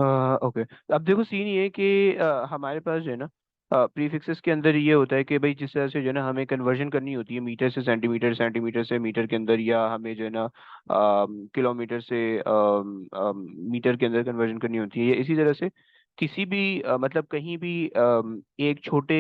Okay. अब देखो scene ये है कि हमारे पास जो है ना प्रीफिक्सेस के अंदर ये होता है कि भाई जिस तरह से जो है ना हमें कन्वर्जन करनी होती है मीटर से सेंटीमीटर, सेंटीमीटर से मीटर के अंदर, या हमें जो है ना किलोमीटर से मीटर के अंदर कन्वर्जन करनी होती है, या इसी तरह से किसी भी मतलब कहीं भी एक छोटे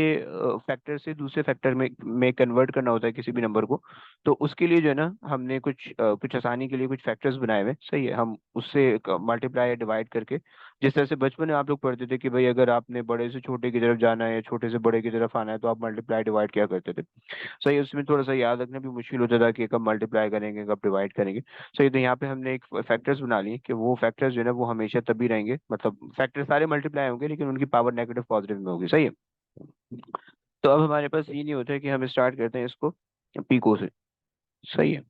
फैक्टर से दूसरे फैक्टर में कन्वर्ट करना होता है किसी भी नंबर को। तो उसके लिए जो है ना हमने कुछ आसानी के लिए कुछ फैक्टर्स बनाए हुए हैं, सही है। हम उससे मल्टीप्लाई या डिवाइड करके, जिस तरह से बचपन में आप लोग पढ़ते थे कि भाई अगर आपने बड़े से छोटे की तरफ जाना है या छोटे से बड़े की तरफ आना है तो आप मल्टीप्लाई डिवाइड क्या करते थे। सही है, उसमें थोड़ा सा याद रखना भी मुश्किल होता था कि कब मल्टीप्लाई करेंगे कब डिवाइड करेंगे। सही, तो यहाँ पे हमने एक फैक्टर्स बना लिए कि वो फैक्टर्स जो है ना वो हमेशा तभी रहेंगे, मतलब फैक्टर सारे मल्टीप्लाई होंगे लेकिन उनकी पावर नेगेटिव पॉजिटिव में होगी। सही है। तो अब हमारे पास ये नहीं होता है कि हम स्टार्ट करते हैं इसको पीको से। सही है।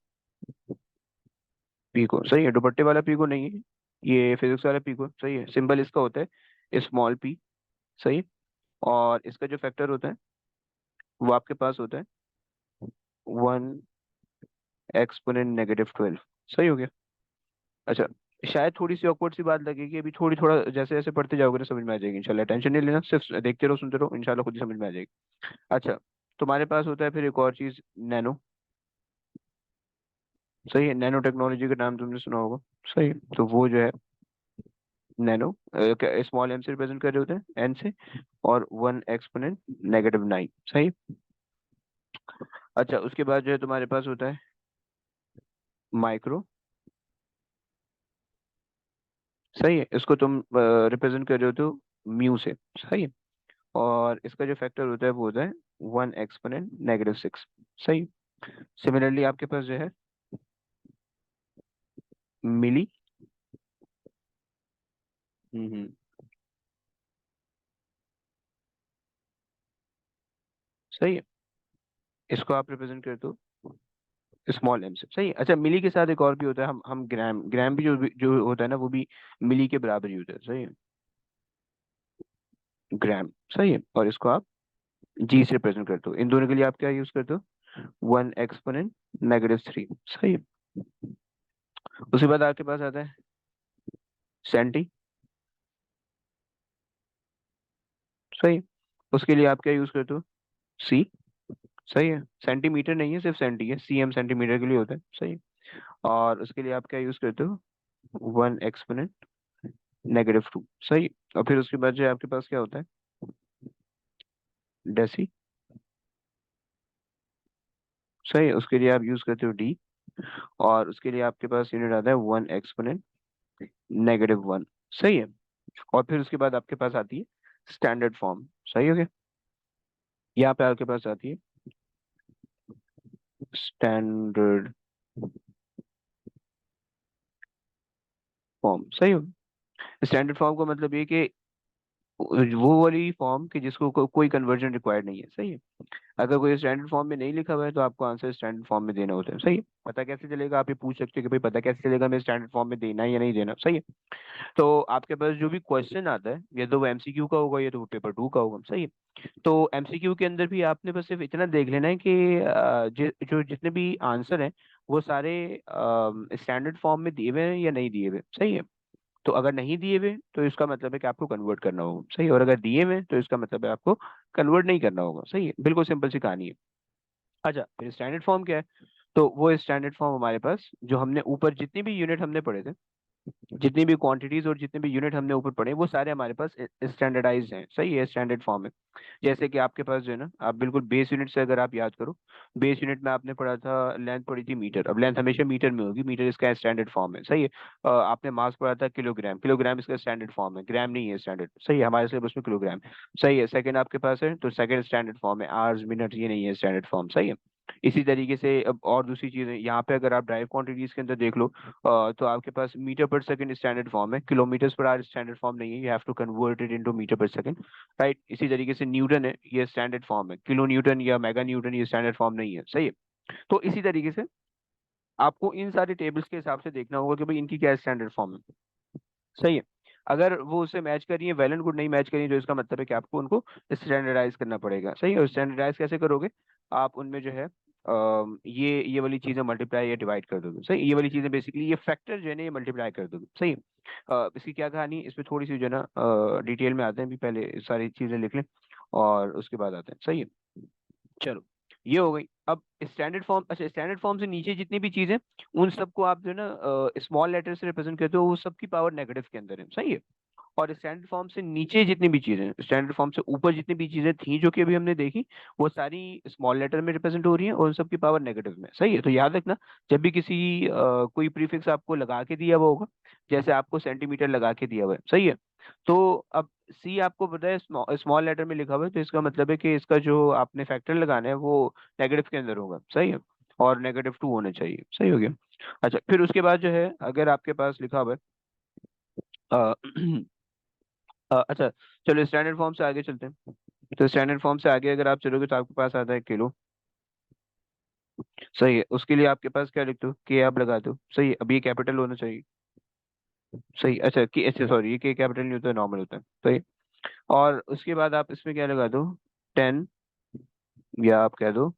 पीको सही है, दुपट्टे वाला पीको नहीं है, ये फिजिक्स वाला पीको। सही है, सिंबल इसका होता है स्मॉल पी। सही है। और इसका जो फैक्टर होता है वो आपके पास होता है 1 एक्सपोनेंट -12। सही हो गया। अच्छा, शायद थोड़ी सी awkward सी बात लगेगी अभी, थोड़ी थोड़ा जैसे जैसे पढ़ते जाओगे ना समझ में आ जाएगी इंशाल्लाह, टेंशन नहीं लेना, सिर्फ देखते रहो सुनते रहो, इंशाल्लाह खुद ही समझ में आ जाएगी। अच्छा, तुम्हारे पास होता है फिर एक और चीज, नैनो। सही है, नैनो टेक्नोलॉजी का नाम तुमने सुना होगा। सही है, तो वो जो है नैनो स्मॉल एम से रिप्रेजेंट कर रहे होते हैं, एन से, और 1 एक्सपोनेंट -9। सही। अच्छा, उसके बाद जो है तुम्हारे पास होता है माइक्रो। सही है, इसको तुम रिप्रेजेंट कर रहे होते हो म्यू से। सही है। और इसका जो फैक्टर होता है वो होता है 1 एक्सपोनेंट -6। सही। सिमिलरली आपके पास जो है मिली। हम्म। सही है, इसको आप रिप्रेजेंट करते हो स्मॉल एम से। सही है। अच्छा, मिली के साथ एक और भी होता है, हम ग्राम, ग्राम भी जो होता है ना वो भी मिली के बराबर ही होता है। सही है, ग्राम। सही है, और इसको आप जी से रिप्रेजेंट करते हो। इन दोनों के लिए आप क्या यूज करते हो, 1 एक्सपोनेंट -3। सही है। उसके बाद आपके पास आता है सेंटी। सही है, उसके लिए आप क्या यूज करते हो, सी। सही है, सेंटीमीटर नहीं है, सिर्फ सेंटी है, सीएम सेंटीमीटर के लिए होता है। सही है। और उसके लिए आप क्या यूज करते हो, 1 एक्सपोनेंट -2। सही है। और फिर उसके बाद जो है आपके पास क्या होता है, डेसी। सही है, उसके लिए आप यूज करते हो डी। और उसके लिए आपके पास यूनिट आता है 1 एक्सपोनेंट -1। सही है। और फिर उसके बाद आपके पास आती है स्टैंडर्ड फॉर्म। सही हो गया। यहाँ पे आपके पास आती है स्टैंडर्ड फॉर्म। सही हो। स्टैंडर्ड फॉर्म का मतलब ये कि वो वाली फॉर्म कि जिसको कोई कन्वर्जन रिक्वायर्ड नहीं है। सही है। अगर कोई स्टैंडर्ड फॉर्म में नहीं लिखा हुआ है तो आपको आंसर स्टैंडर्ड फॉर्म में देना होता है। सही है। पता कैसे चलेगा, आप ये पूछ सकते हो कि भाई पता कैसे चलेगा मैं स्टैंडर्ड फॉर्म में देना है या नहीं देना। सही है। तो आपके पास जो भी क्वेश्चन आता है या तो वो एमसीक्यू का होगा या तो वो पेपर 2 का होगा। सही है। तो एमसीक्यू के अंदर भी आपने बस सिर्फ इतना देख लेना है कि जो जितने भी आंसर हैं वो सारे स्टैंडर्ड फॉर्म में दिए हुए हैं या नहीं दिए हुए। सही है। तो अगर नहीं दिए हुए तो इसका मतलब है कि आपको कन्वर्ट करना होगा। सही है। और अगर दिए हुए तो इसका मतलब है आपको कन्वर्ट नहीं करना होगा। सही है, बिल्कुल सिंपल सी कहानी है। अच्छा, फिर स्टैंडर्ड फॉर्म क्या है, तो वो स्टैंडर्ड फॉर्म हमारे पास जो हमने ऊपर जितनी भी यूनिट हमने पढ़े थे, जितनी भी क्वांटिटीज और जितने भी यूनिट हमने ऊपर पढ़े वो सारे हमारे पास स्टैंडर्डाइज हैं। सही है, स्टैंडर्ड फॉर्म है। जैसे कि आपके पास जो है ना, आप बिल्कुल बेस यूनिट से अगर आप याद करो, बेस यूनिट में आपने पढ़ा था लेंथ पढ़ी थी मीटर। अब लेंथ हमेशा मीटर में होगी, मीटर इसका स्टैंडर्ड फॉर्म है। सही है। आपने मास पढ़ा था किलोग्राम, किलोग्राम इसका स्टैंडर्ड फॉर्म है, ग्राम नहीं है स्टैंडर्ड। सही है, हमारे सिलेबस में किलोग्राम। सही है, सेकंड आपके पास है तो सेकंड स्टैंडर्ड फॉर्म है, आवर्स मिनट ये नहीं है स्टैंडर्ड फॉर्म। सही है। इसी तरीके से अब और दूसरी चीजें यहाँ पे अगर आप ड्राइव क्वांटिटीज के अंदर देख लो, तो आपके पास metre per second standard form है, kilometre per hour standard form नहीं है, you have to convert it into metre per second. Right. इसी तरीके से न्यूटन है, ये स्टैंडर्ड फॉर्म है, किलो न्यूटन या मेगा न्यूटन ये स्टैंडर्ड फॉर्म नहीं है। सही है। तो इसी तरीके से आपको इन सारे टेबल्स के हिसाब से देखना होगा कि भाई इनकी क्या स्टैंडर्ड फॉर्म है। सही है। अगर वो उससे मैच कर रही है, वेल एंड गुड, नहीं मैच कर रही है तो इसका मतलब है कि आपको उनको स्टैंडर्डाइज करना पड़ेगा। सही है। और स्टैंडर्डाइज कैसे करोगे, आप उनमें जो है ये वाली चीजें मल्टीप्लाई या डिवाइड कर दोगे, सही। ये वाली चीजें बेसिकली ये फैक्टर जो है ना ये मल्टीप्लाई कर दोगे, सही। इसकी क्या कहानी, इसमें थोड़ी सी जो है ना डिटेल में आते हैं, भी पहले सारी चीजें लिख लें और उसके बाद आते हैं, सही है। चलो, ये हो गई। अब स्टैंडर्ड फॉर्म, अच्छा स्टैंडर्ड फॉर्म से नीचे जितनी भी चीजें, उन सबको आप जो है ना स्मॉल लेटर से रिप्रेजेंट करते हो, वो सबकी पावर नेगेटिव के अंदर है, सही है। और स्टैंडर्ड फॉर्म से नीचे जितनी भी चीजें, स्टैंडर्ड फॉर्म से ऊपर जितनी भी चीजें थी जो कि अभी हमने देखी, वो सारी स्मॉल लेटर में रिप्रेजेंट हो रही हैं और उन सबकी पावर नेगेटिव में, सही है। तो याद रखना, जब भी किसी कोई प्रीफिक्स आपको लगा के दिया हुआ होगा, जैसे आपको सेंटीमीटर लगा के दिया हुआ है, सही है। तो अब सी आपको पता है स्मॉल लेटर में लिखा हुआ है, तो इसका मतलब है कि इसका जो आपने फैक्टर लगाना है वो नेगेटिव के अंदर होगा, सही है। और -2 होना चाहिए, सही हो गया। अच्छा, फिर उसके बाद जो है अगर आपके पास लिखा हुआ है अ, अच्छा, चलो स्टैंडर्ड फॉर्म से आगे चलते हैं। तो स्टैंडर्ड फॉर्म से आगे अगर आप चलोगे तो आपके पास आता है किलो, सही है। उसके लिए आपके पास क्या लिखते हो, के आप लगा दो, सही है। अब ये कैपिटल होना चाहिए, सही। अच्छा कि, अच्छा सॉरी, ये के कैपिटल नहीं होता है, नॉर्मल होता है, सही। और उसके बाद आप इसमें क्या लगा दो, 10, या आप कह दो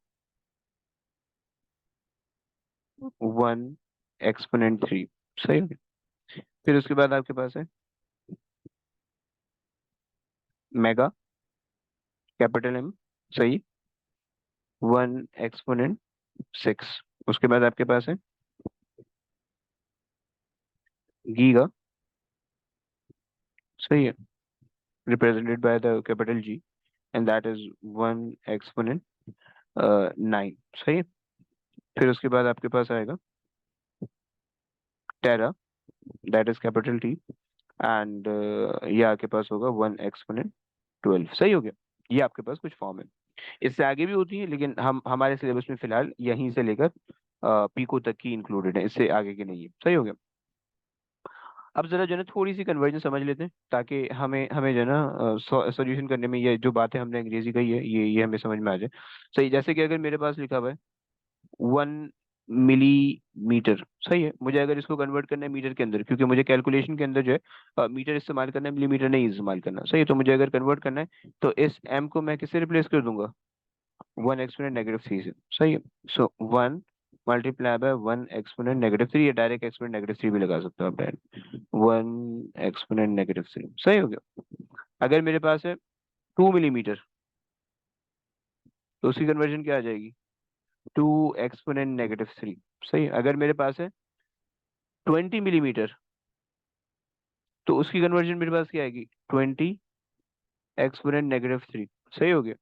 1 एक्सपोनेंट 3, सही हो गया। फिर उसके बाद आपके पास है मेगा, कैपिटल एम, सही, 1 एक्सपोनेंट 6। उसके बाद आपके पास है गीगा, सही है, represented by the capital G, and that is 1 exponent 9, सही है। फिर उसके बाद आपके पास आएगा tera, that is capital T, and ये आपके पास होगा 1 एक्सपोनेंट 12, सही हो गया। ये आपके पास कुछ फॉर्म है। इससे आगे भी होती है, लेकिन हम हमारे सिलेबस में फिलहाल यहीं से लेकर पीको तक की इंक्लूडेड है, इससे आगे की नहीं है, सही हो गया। अब जरा जो है ना थोड़ी सी कन्वर्जन समझ लेते हैं, ताकि हमें हमें जो है ना सॉल्यूशन करने में ये जो बातें हमने अंग्रेजी कही है ये हमें समझ में आ जाए। सही, जैसे कि अगर मेरे पास लिखा हुआ है 1 मिलीमीटर, सही है। मुझे अगर इसको कन्वर्ट करना है मीटर के अंदर, क्योंकि मुझे कैलकुलेशन के अंदर जो है मीटर इस्तेमाल करना है, मिलीमीटर नहीं इस्तेमाल करना, सही है। तो मुझे अगर कन्वर्ट करना है तो इस एम को मैं किससे रिप्लेस कर दूंगा, 1 एक्सपोनेंट -3 से, सही है। सो 1 मल्टीप्लाई बाय 1 एक्सपोनेंट -3, या डायरेक्ट एक्सपोनेंट -3 भी लगा सकते हो आप डायरेक्ट, 1 एक्सपोनेंट -3, सही हो गया। अगर मेरे पास है 2 मिलीमीटर, तो उसकी कन्वर्जन क्या आ जाएगी, 2 एक्सपोनेंट -3, सही है। अगर मेरे पास है 20 मिलीमीटर, तो उसकी कन्वर्जन मेरे पास क्या आएगी, 20 एक्सपोनेंट -3, सही हो गया।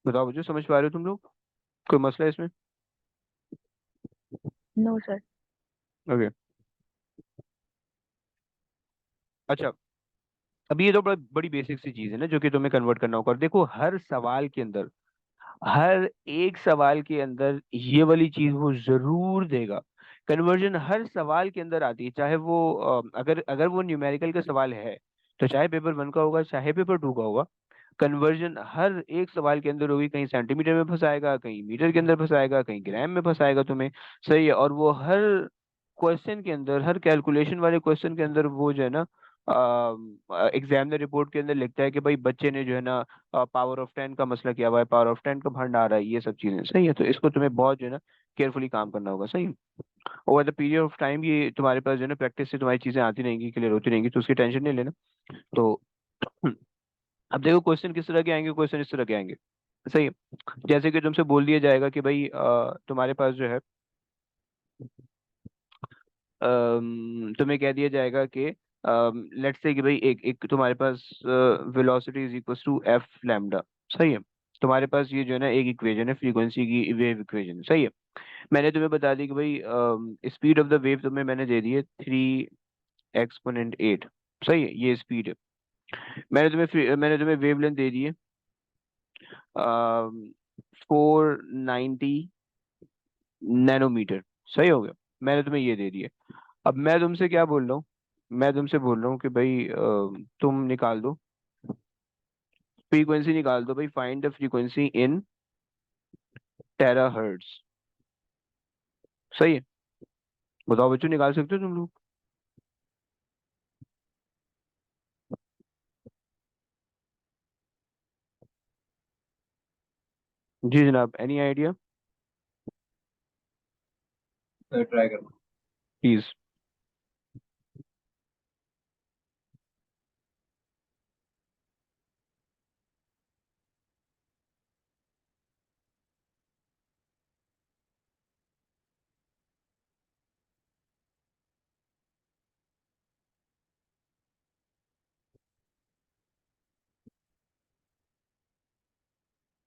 बताओ मुझे, समझ पा रहे हो तुम लोग, कोई मसला है इसमें? No sir. ओके। अच्छा, अब ये तो बड़ी बेसिक सी चीज है ना जो कि तुम्हें कन्वर्ट करना होगा। और देखो, हर सवाल के अंदर, हर एक सवाल के अंदर ये वाली चीज वो जरूर देगा। कन्वर्जन हर सवाल के अंदर आती है, चाहे वो अगर अगर वो न्यूमेरिकल का सवाल है, तो चाहे पेपर 1 का होगा चाहे पेपर 2 का होगा, कन्वर्जन हर एक सवाल के अंदर होगी। कहीं सेंटीमीटर में फंसाएगा, कहीं मीटर के अंदर फंसाएगा, कहीं ग्राम में फंसाएगा तुम्हें, सही है। और वो हर क्वेश्चन के अंदर, हर कैलकुलेशन वाले क्वेश्चन के अंदर वो जो है ना एग्जामिनर रिपोर्ट के अंदर लिखता है कि भाई बच्चे ने जो है ना पावर ऑफ 10 का मसला किया हुआ है, पावर ऑफ 10 का भंडार आ रहा है, ये सब चीजें, सही है। तो इसको तुम्हें बहुत जो है ना केयरफुली काम करना होगा, सही है। Over the period of time ये तुम्हारे पास जो है ना प्रैक्टिस से तुम्हारी चीजें आती रहेंगी, क्लियर होती रहेंगी, तो उसकी टेंशन नहीं लेना। तो अब देखो, क्वेश्चन किस तरह के आएंगे, क्वेश्चन इस तरह के आएंगे, सही है। जैसे कि तुमसे बोल दिया जाएगा कि भाई तुम्हारे पास जो है तुम्हें कह दिया जाएगा कि लेट्स से कि भाई एक एक तुम्हारे पास velocity is equal to F lambda, सही है। तुम्हारे पास ये जो है ना एक इक्वेशन है, फ्रीक्वेंसी की वेव इक्वेशन, सही है। मैंने तुम्हें बता दी कि भाई स्पीड ऑफ द वेव तुम्हें मैंने दे दी है 3 एक्सपोनेंट 8, सही है, ये स्पीड है। मैंने तुम्हें वेवलेंथ दे दी है 490 नैनोमीटर, सही हो गया। मैंने तुम्हें ये दे दिया। अब मैं तुमसे क्या बोल रहा हूँ, मैं तुमसे बोल रहा हूँ कि भाई तुम निकाल दो, फ्रीक्वेंसी निकाल दो भाई, find the frequency in terahertz, सही है। बताओ बच्चों, निकाल सकते हो तुम लोग? जी जनाब, एनी आइडिया? ट्राई करना प्लीज।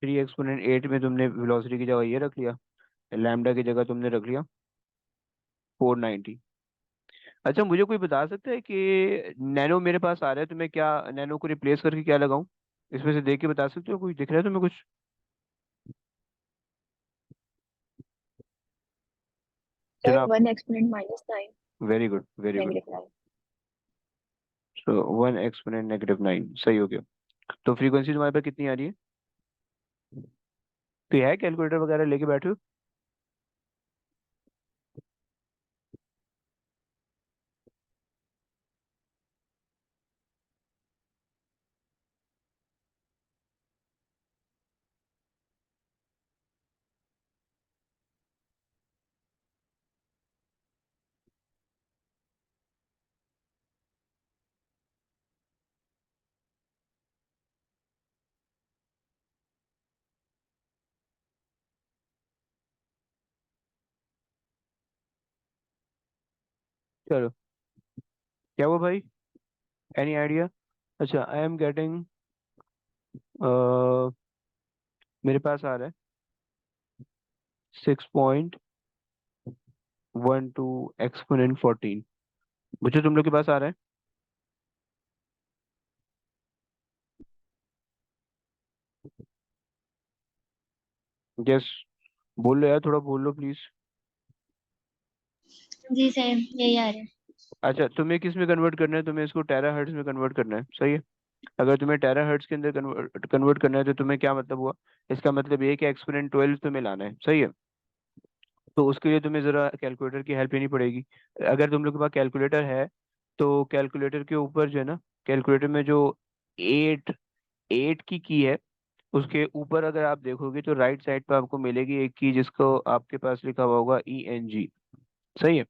3 एक्सपोनेंट 8 में तुमने वेलोसिटी की जगह ये रख लिया, लैम्डा की जगह तुमने रख लिया 490। अच्छा मुझे कोई बता सकता है कि नैनो मेरे पास आ रहा है तो मैं क्या नैनो को रिप्लेस करके क्या लगाऊं? इसमें से देख के बता सकते हो, कोई दिख रहा है तुम्हें कुछ? सर जनाब। 1 exponent - 9 very good very good. -9। सो 1 एक्सपोनेंट -9 सही हो गया। तो फ्रीक्वेंसी तुम्हारे पास कितनी आ रही है? तो ये है कैलकुलेटर वगैरह लेके बैठे हो? चलो, क्या हुआ भाई? Any idea? अच्छा, आई एम गेटिंग, मेरे पास आ रहा है 6.12 एक्सपोनेंट 14। मुझे तुम लोग के पास आ रहा है? यस। बोल लो यार, थोड़ा बोल लो प्लीज। जी सर, यही आ रहा है। अच्छा, तुम्हें किस में कन्वर्ट करना है? तुम्हें इसको टेरा हर्ट्ज में कन्वर्ट करना है, सही है। अगर तुम्हें टेरा हर्ट्ज के अंदर कन्वर्ट करना है तो तुम्हें क्या मतलब हुआ? इसका मतलब ये है कि एक्सपोनेंट 12 तुम्हें लाना है, सही है। तो उसके लिए तुम्हें जरा कैलकुलेटर की हेल्प लेनी पड़ेगी। अगर तुम लोग के पास कैलकुलेटर है तो कैलकुलेटर के ऊपर जो है ना, कैलकुलेटर में जो एट एट की है, उसके ऊपर अगर आप देखोगे तो राइट साइड पे आपको मिलेगी एक की जिसको आपके पास लिखा हुआ होगा ENG, सही है।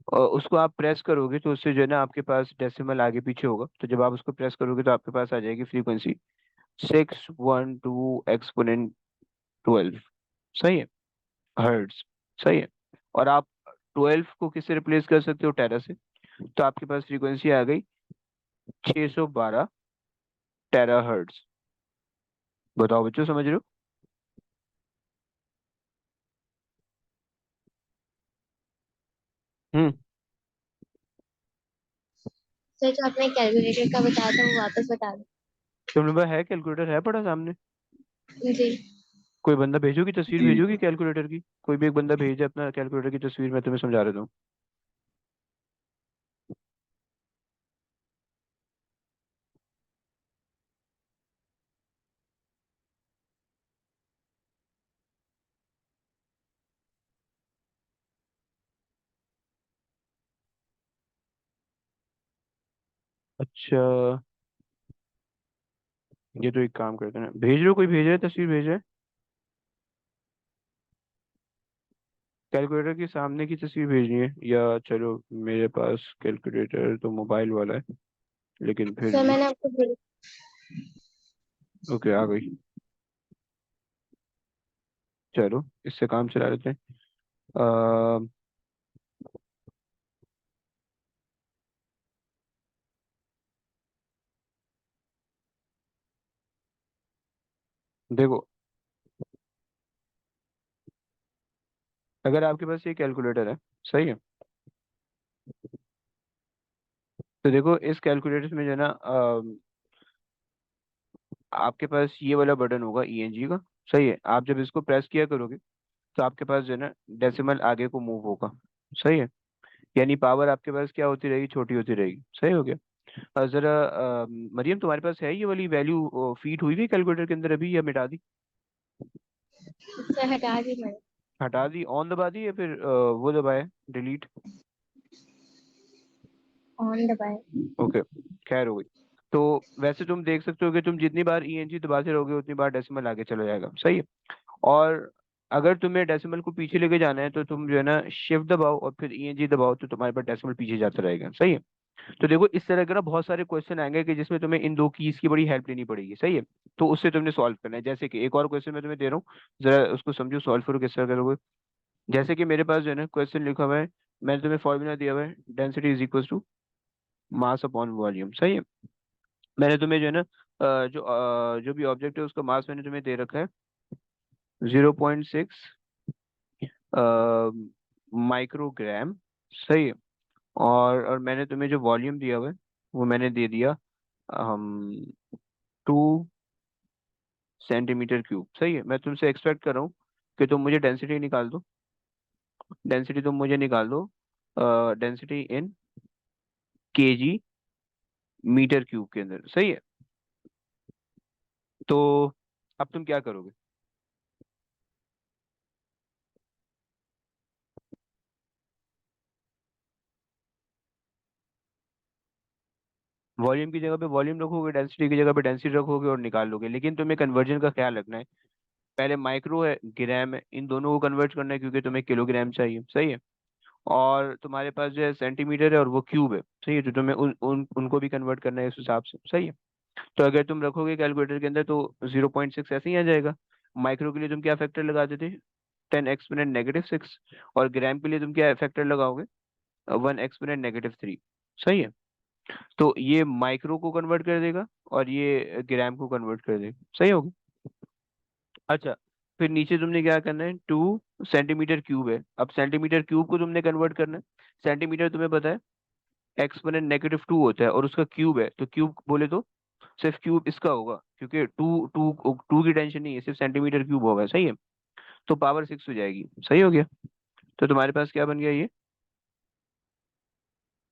और उसको आप प्रेस करोगे तो उससे जो है ना आपके पास डेसिमल आगे पीछे होगा, तो जब आप उसको प्रेस करोगे तो आपके पास आ जाएगी फ्रीक्वेंसी 612 एक्सपोनेंट 12, सही है, हर्ट्ज, सही है। और आप 12 को किससे रिप्लेस कर सकते हो? टेरा से। तो आपके पास फ्रीक्वेंसी आ गई 612 टेरा हर्ट्ज। बताओ बच्चों, समझ रहे हो? हम्म। सर जो आपने कैलकुलेटर का बताया था वो वापस बता तुम लोग है कैलकुलेटर है पड़ा सामने? दो जी। कोई बंदा भेजोगी, तस्वीर भेजोगी कैलकुलेटर की? कोई भी एक बंदा भेजे अपना कैलकुलेटर की तस्वीर, मैं तुम्हें समझा देता हूँ। अच्छा, ये तो एक काम करते हैं ना, भेज रहे हो? कोई भेज रहा है, तस्वीर भेज रहा है? कैलकुलेटर के सामने की तस्वीर भेजनी है या? चलो, मेरे पास कैलकुलेटर तो मोबाइल वाला है, लेकिन फिर सर भी। मैंने आपको भेजा। ओके, आ गई। चलो, इससे काम चला लेते हैं। अ, देखो, अगर आपके पास ये कैलकुलेटर है, सही है, तो देखो इस कैलकुलेटर में जो है ना आपके पास ये वाला बटन होगा ENG का, सही है। आप जब इसको प्रेस किया करोगे तो आपके पास जो है ना डेसिमल आगे को मूव होगा, सही है। यानी पावर आपके पास क्या होती रहेगी? छोटी होती रहेगी, सही हो गया। जरा मरियम, तुम्हारे पास है ये वाली वैल्यू फीड हुई हुई कैलकुलेटर के अंदर अभी, या मिटा दी? सर हटा दी मैंने। हटा दी? ऑन दबा दी या फिर वो दबाए, डिलीट? ऑन दबाए। ओके, खैर हो गई। तो वैसे तुम देख सकते हो कि तुम जितनी बार ENG दबाते रहोगे उतनी बार डेसिमल आगे चला जाएगा, सही है। और अगर तुम्हें डेसिमल को पीछे लेके जाना है तो तुम जो है ना शिफ्ट दबाओ और फिर ईएनजी दबाओ, तो तुम्हारे पास डेसिमल पीछे जाता रहेगा। सही है। तो देखो इस तरह के ना बहुत सारे क्वेश्चन आएंगे कि जिसमें तुम्हें इन दो कीज की बड़ी हेल्प लेनी पड़ेगी। सही है। तो उससे तुमने सॉल्व करना है। जैसे कि एक और क्वेश्चन मैं तुम्हें दे रहा हूँ, जरा उसको समझो, सॉल्व करो किस तरह करोगे। जैसे कि मेरे पास जो है ना क्वेश्चन लिखा हुआ है, मैंने तुम्हें फॉर्मूला दिया हुआ है, density is equal to mass upon volume. सही है। मैंने तुम्हें जो है ना जो भी ऑब्जेक्ट है उसका मास मैंने तुम्हें दे रखा है 0.6 माइक्रोग्राम। सही है। और मैंने तुम्हें जो वॉल्यूम दिया हुआ है वो मैंने दे दिया हम 2 सेंटीमीटर क्यूब। सही है। मैं तुमसे एक्सपेक्ट कर रहा हूँ कि तुम मुझे डेंसिटी निकाल दो। डेंसिटी तुम मुझे निकाल दो, density in KG metre cube के अंदर। सही है। तो अब तुम क्या करोगे? वॉल्यूम की जगह पे वॉल्यूम रखोगे, डेंसिटी की जगह पे डेंसिटी रखोगे और निकाल लोगे। लेकिन तुम्हें कन्वर्जन का ख्याल रखना है। पहले माइक्रो है, ग्राम है, इन दोनों को कन्वर्ट करना है क्योंकि तुम्हें किलोग्राम चाहिए। सही है। और तुम्हारे पास जो है सेंटीमीटर है और वो क्यूब है। सही है। तो तुम्हें उनको भी कन्वर्ट करना है इस हिसाब से। सही है। तो अगर तुम रखोगे कैलकुलेटर के अंदर तो 0.6 ऐसे ही आ जाएगा। माइक्रो के लिए तुम क्या फैक्टर लगाते थे? 10 एक्सपोनेंट -6। और ग्राम के लिए तुम क्या फैक्टर लगाओगे? 1 एक्सपोनेंट -3। सही है। तो ये माइक्रो को कन्वर्ट कर देगा और ये ग्राम को कन्वर्ट कर देगा। सही होगा। अच्छा, फिर नीचे तुमने क्या करना है, 2 सेंटीमीटर क्यूब है। अब सेंटीमीटर क्यूब को तुमने कन्वर्ट करना है। सेंटीमीटर तुम्हें पता है एक्सपोनेंट -2 होता है और उसका क्यूब है, तो क्यूब बोले तो सिर्फ क्यूब इसका होगा क्योंकि टू टू टू की टेंशन नहीं है, सिर्फ सेंटीमीटर क्यूब होगा। सही है। तो पावर 6 हो जाएगी। सही हो गया। तो तुम्हारे पास क्या बन गया, ये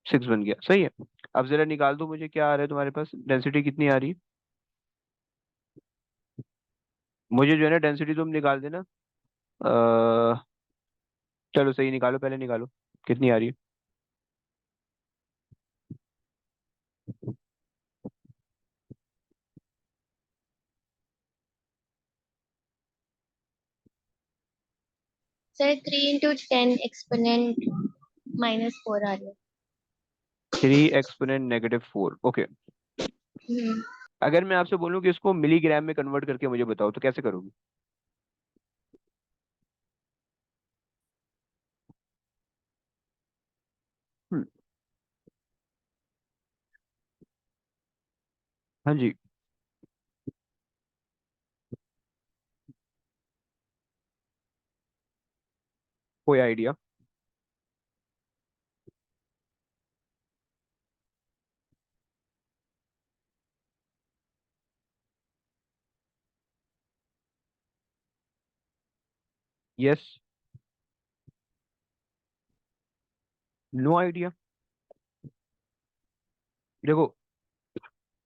6 बन गया। सही है। अब जरा निकाल दो मुझे क्या आ रहा है तुम्हारे पास, डेंसिटी कितनी आ रही है। मुझे जो है ना डेंसिटी तुम निकाल देना। अ, चलो सही, निकालो, पहले निकालो कितनी आ रही है। सर 3 × 10 एक्सपोनेंट -4 आ रही 3 एक्सपोनेंट -4। ओके। है। अगर मैं आपसे बोलूं कि इसको मिलीग्राम में कन्वर्ट करके मुझे बताओ तो कैसे करोगे? हम्म, हाँ जी। कोई आइडिया? यस। No idea. देखो,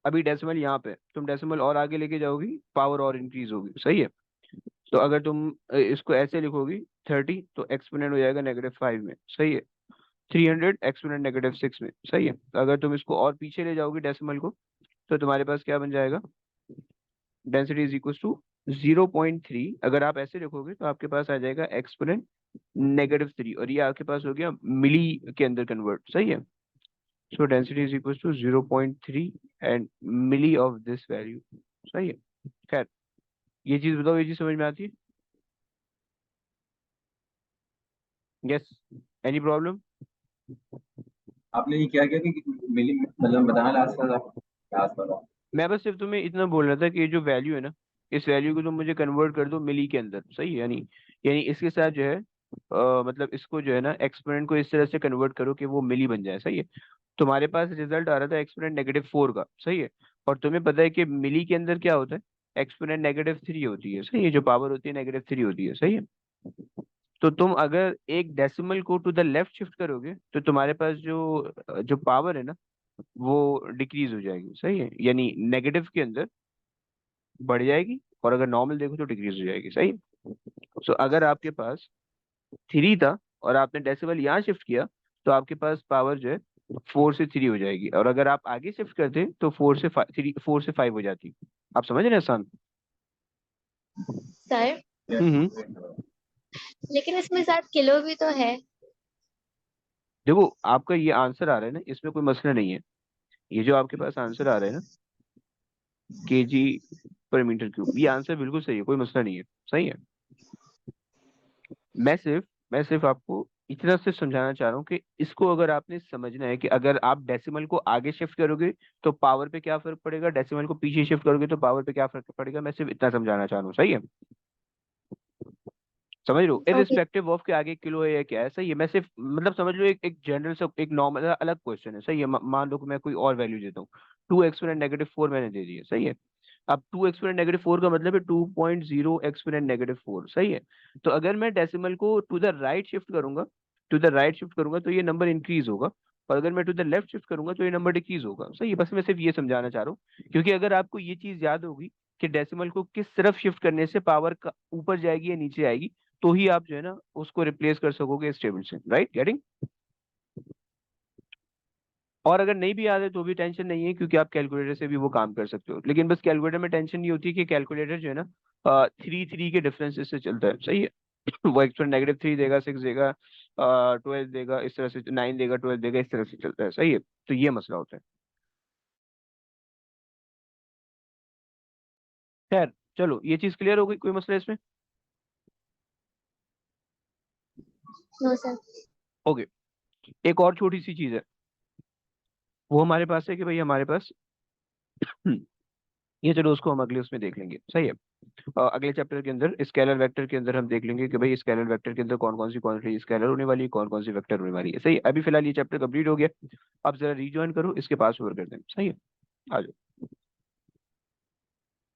अभी डेसिमल यहाँ पे, तुम डेसिमल और आगे लेके जाओगी, पावर और इंक्रीज होगी। सही है। तो अगर तुम इसको ऐसे लिखोगी 30, तो एक्सपोनेंट हो जाएगा -5 में। सही है। 300 एक्सपोनेंट -6 में। सही है। तो अगर तुम इसको और पीछे ले जाओगी डेसिमल को, तो तुम्हारे पास क्या बन जाएगा, डेंसिटी इज इक्वल टू 0.3। अगर आप ऐसे लिखोगे तो आपके पास आ जाएगा एक्सपोनेंट -3, और ये आपके पास हो गया मिली के अंदर कन्वर्ट। सही है। So density is equal to 0.3 and मिली ऑफ दिस वैल्यू। सही है। खैर, ये चीज बताओ, ये चीज समझ में आती है? यस। Any problem? आपने ये क्या किया कि मिली मतलब बताना लास्ट का था लास्ट वाला। मैं बस सिर्फ तुम्हें इतना बोल रहा था कि ये जो वैल्यू है ना, इस वैल्यू को तुम मुझे कन्वर्ट कर दो मिली के अंदर। सही है। यानी यानी इसके साथ जो है मतलब इसको जो है ना एक्सपोनेंट को इस तरह से कन्वर्ट करो कि वो मिली बन जाए। सही है। तुम्हारे पास रिजल्ट आ रहा था एक्सपोनेंट -4 का। सही है। और तुम्हें पता है कि मिली के अंदर क्या होता है, एक्सपोनेंट -3 होती है। सही है। जो पावर होती है -3 होती है। सही है। तो तुम अगर एक डेसिमल को टू द लेफ्ट शिफ्ट करोगे तो तुम्हारे पास जो जो पावर है ना वो डिक्रीज हो जाएगी। सही है। यानी नेगेटिव के अंदर बढ़ जाएगी, और अगर नॉर्मल देखो तो डिक्रीज हो जाएगी। सही। सो अगर आपके पास 3 था और आपने डेसिमल यहाँ शिफ्ट किया, तो आपके पास पावर जो है 4 से 3 हो जाएगी, और अगर आप आगे शिफ्ट करते तो 4 से 5 हो जाती। आप समझ रहे हैं आसान? सर हम्म। लेकिन इसमें साथ किलो भी तो है। देखो आपका ये आंसर आ रहा है ना, इसमें कोई मसला नहीं है। ये जो आपके पास आंसर आ रहा है ना, केजी पर मीटर क्यूब, ये आंसर बिल्कुल सही है, कोई मसला नहीं है। सही है। मैं सिर्फ मैं सिर्फ आपको इतना से समझाना चाह रहा हूँ कि इसको अगर आपने समझना है कि अगर आप डेसिमल को आगे शिफ्ट करोगे तो पावर पे क्या फर्क पड़ेगा, डेसिमल को पीछे शिफ्ट करोगे तो पावर पे क्या फर्क पड़ेगा, मैं सिर्फ इतना समझाना चाह रहा हूँ। सही है। समझ लो ओके। इरिस्पेक्टिव ऑफ के आगे किलो है या क्या है। सही है। मैं सिर्फ मतलब समझ लो एक जनरल सा एक नॉर्मल अलग क्वेश्चन है। सही है। मान लो कि मैं कोई और वैल्यू देता हूँ, 2 एक्सपोनेंट -4 मैंने दे दी है। सही है। अब 2 एक्सपोनेंट -4 का मतलब है 2.0 एक्सपोनेंट -4। सही है। तो अगर मैं डेसिमल को टू द राइट शिफ्ट करूंगा, तो ये नंबर इंक्रीज होगा, और अगर मैं टू द लेफ्ट शिफ्ट करूंगा तो ये नंबर डिक्रीज होगा। सही है। बस मैं सिर्फ ये समझाना चाह रहा हूँ, क्योंकि अगर आपको ये चीज याद होगी कि डेसिमल को किस तरफ शिफ्ट करने से पावर का ऊपर जाएगी या नीचे आएगी, तो ही आप जो है ना उसको रिप्लेस कर सकोगे इस टेबल से। Right, getting. और अगर नहीं भी याद है तो भी टेंशन नहीं है, क्योंकि आप कैलकुलेटर से भी वो काम कर सकते हो। लेकिन बस कैलकुलेटर में टेंशन ये होती है कि कैलकुलेटर जो है ना 3 3 के डिफरेंसेस से चलता है। सही है। वो -3 देगा, 6 देगा, 12 देगा, इस तरह से 9 देगा, 12 देगा, इस तरह से चलता है। सही है। तो ये मसला होता है। खैर, चलो ये चीज क्लियर हो गई, कोई मसला इसमें? No sir. ओके। एक और छोटी सी चीज है, वो हमारे पास है कि भाई हमारे पास ये चलो उसको हम अगले उसमें देख लेंगे। सही है। अगले चैप्टर के अंदर स्केलर वेक्टर के अंदर हम देख लेंगे कि भाई स्केलर वेक्टर के अंदर कौन कौन सी क्वांटिटी स्केलर होने वाली है, कौन कौन सी वेक्टर होने वाली है। सही है। अभी फिलहाल ये चैप्टर कंप्लीट हो गया। अब जरा रिज्वाइन करो, इसके पास ओवर कर दें। सही है। आ जाओ।